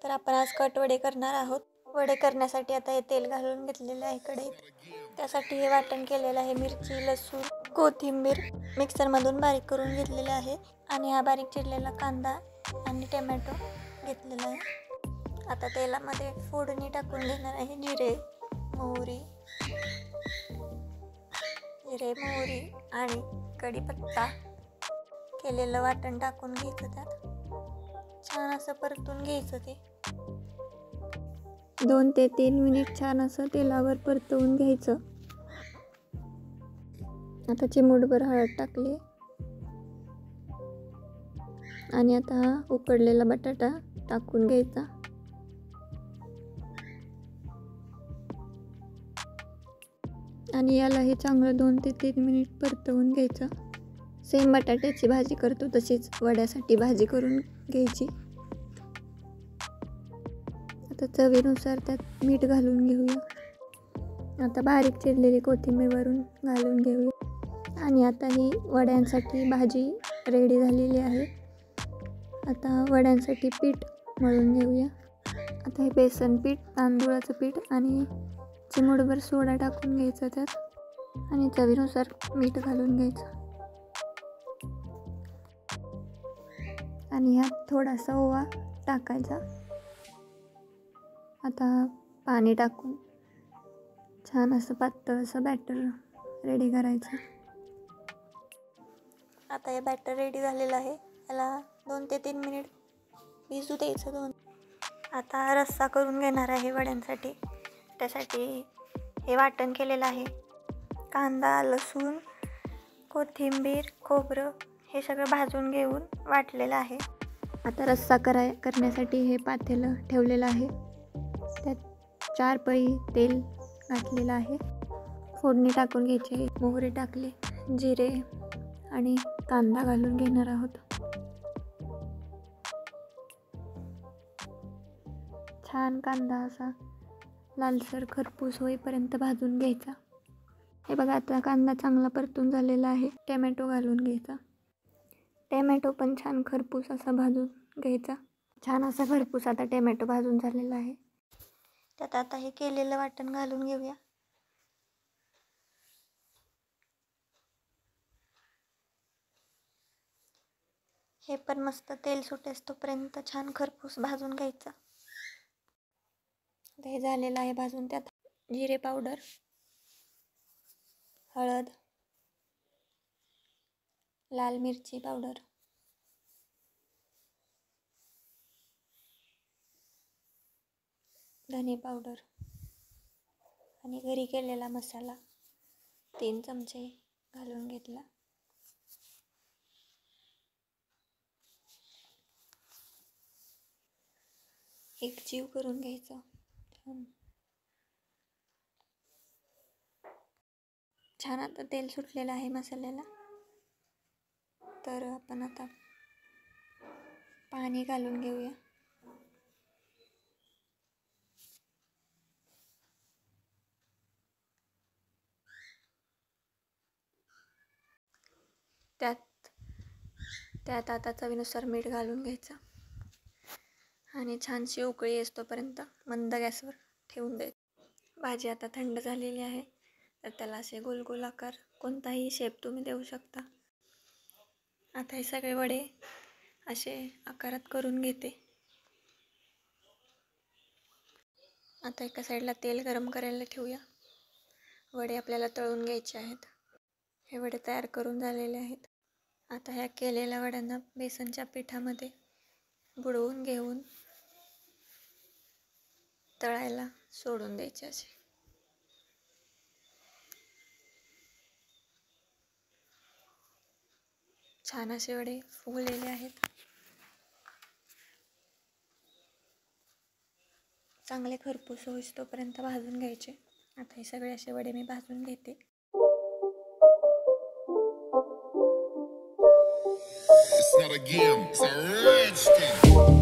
तर आपण आज कट वडे करणार आहोत। वडे करण्यासाठी आता हे तेल घालून घेतलेले आहे कढईत। त्यासाठी हे वाटण केलेलं आहे, मिरची, लसूण, कोथिंबीर मिक्सरमधून बारीक करून घेतलेले आहे आणि हा बारीक चिरलेला कांदा आणि टोमॅटो घेतलेला आहे। आता तेलामध्ये फोडणी टाकून घेणार आहे, जिरे मोहरी आणि कढीपत्ता। केलेलं वाटण टाकून घ्यायचं, त्यात छान असं परतून घ्यायचं। ते 2 ते 3 मिनिट छान असं तेलावर परतवून घ्यायचं। आता चिमूटभर हळद टाकली आणि आता हा उकडलेला बटाटा टाकून घ्यायचा। आणि याला हे चांगलं 2 ते 3 मिनिट परतवून घ्यायचं। सेम बटाट्याची भाजी करतो तशीच वड्यासाठी भाजी करून घ्यायची। आता चवीनुसार त्यात मीठ घालून घेऊया। आता बारीक चिरलेली कोथिंबीर वरून घालून घेऊया आणि आता ही वड्यांसाठी भाजी रेडी झालेली आहे। आता वड्यांसाठी पीठ मळून घेऊया। आता हे बेसन पीठ, तांदूळाचं पीठ आणि चिमूटभर सोडा टाकून घ्यायचा त्यात आणि चवीनुसार मीठ घालून घ्यायचं आणि ह्यात थोडासा ओवा टाकायचा। आता पाणी टाकून छान असं पातळ असं बॅटर रेडी करायचं। आता हे बॅटर रेडी झालेलं आहे, याला 2 ते 3 मिनिट भिजू द्यायचं। आता रस्सा करून घेणार आहे वड्यांसाठी। त्यासाठी हे वाटण केलेलं आहे, कांदा, लसूण, कोथिंबीर, खोबरं हे सगळं भाजून घेऊन वाटलेलं आहे। आता रस्सा करण्यासाठी हे पातेलं ठेवलेलं आहे, त्यात 4 पळी तेल घातलेलं आहे। फोडणी टाकून घ्यायची, मोहरी टाकली, जिरे आणि कांदा घालून घेणार आहोत। छान कांदा असा लालसर खरपूस होईपर्यंत भाजून घ्यायचा। हे बघा, आता कांदा चांगला परतून झालेला आहे। टोमॅटो घालून घ्यायचा, टोमॅटो पण छान खरपूस असा भाजून घ्यायचा। छान असा खरपूस आता टोमॅटो भाजून झालेला आहे, त्यात आता हे केलेलं वाटण घालून घेऊया। हे पण मस्त तेल सुटेस तोपर्यंत छान खरपूस भाजून घ्यायचं। हे झालेलं आहे भाजून, त्यात जिरे पावडर, हळद, लाल मिरची पावडर, धने पावडर आणि घरी केलेला मसाला 3 चमचे घालून घेतला। एक जीव करून घ्यायचं। छान आता तेल सुटलेलं आहे मसाल्याला, तर आपण आता पाणी घालून घेऊया। त्यात आता चवीनुसार मीठ घालून घ्यायचं आणि छानशी उकळी येतोपर्यंत मंद गॅसवर ठेवून द्यायचं। भाजी आता थंड झालेली आहे, तर त्याला असे गोल गोल आकार, कोणताही शेप तुम्ही देऊ शकता। आता हे सगळे वडे असे आकारात करून घेते। आता एका साईडला तेल गरम करायला ठेवूया। वडे आपल्याला तळून घ्यायचे आहेत। हे वडे तयार करून झालेले आहेत। आता ह्या केलेल्या वड्यांना बेसनच्या पिठामध्ये बुडवून घेऊन तळायला सोडून द्यायचे। असे छान असे वडे फुगलेले आहेत, चांगले खरपूस होईस तोपर्यंत भाजून घ्यायचे। आता हे सगळे असे वडे मी भाजून घेते। It's not a game, it's a rich thing.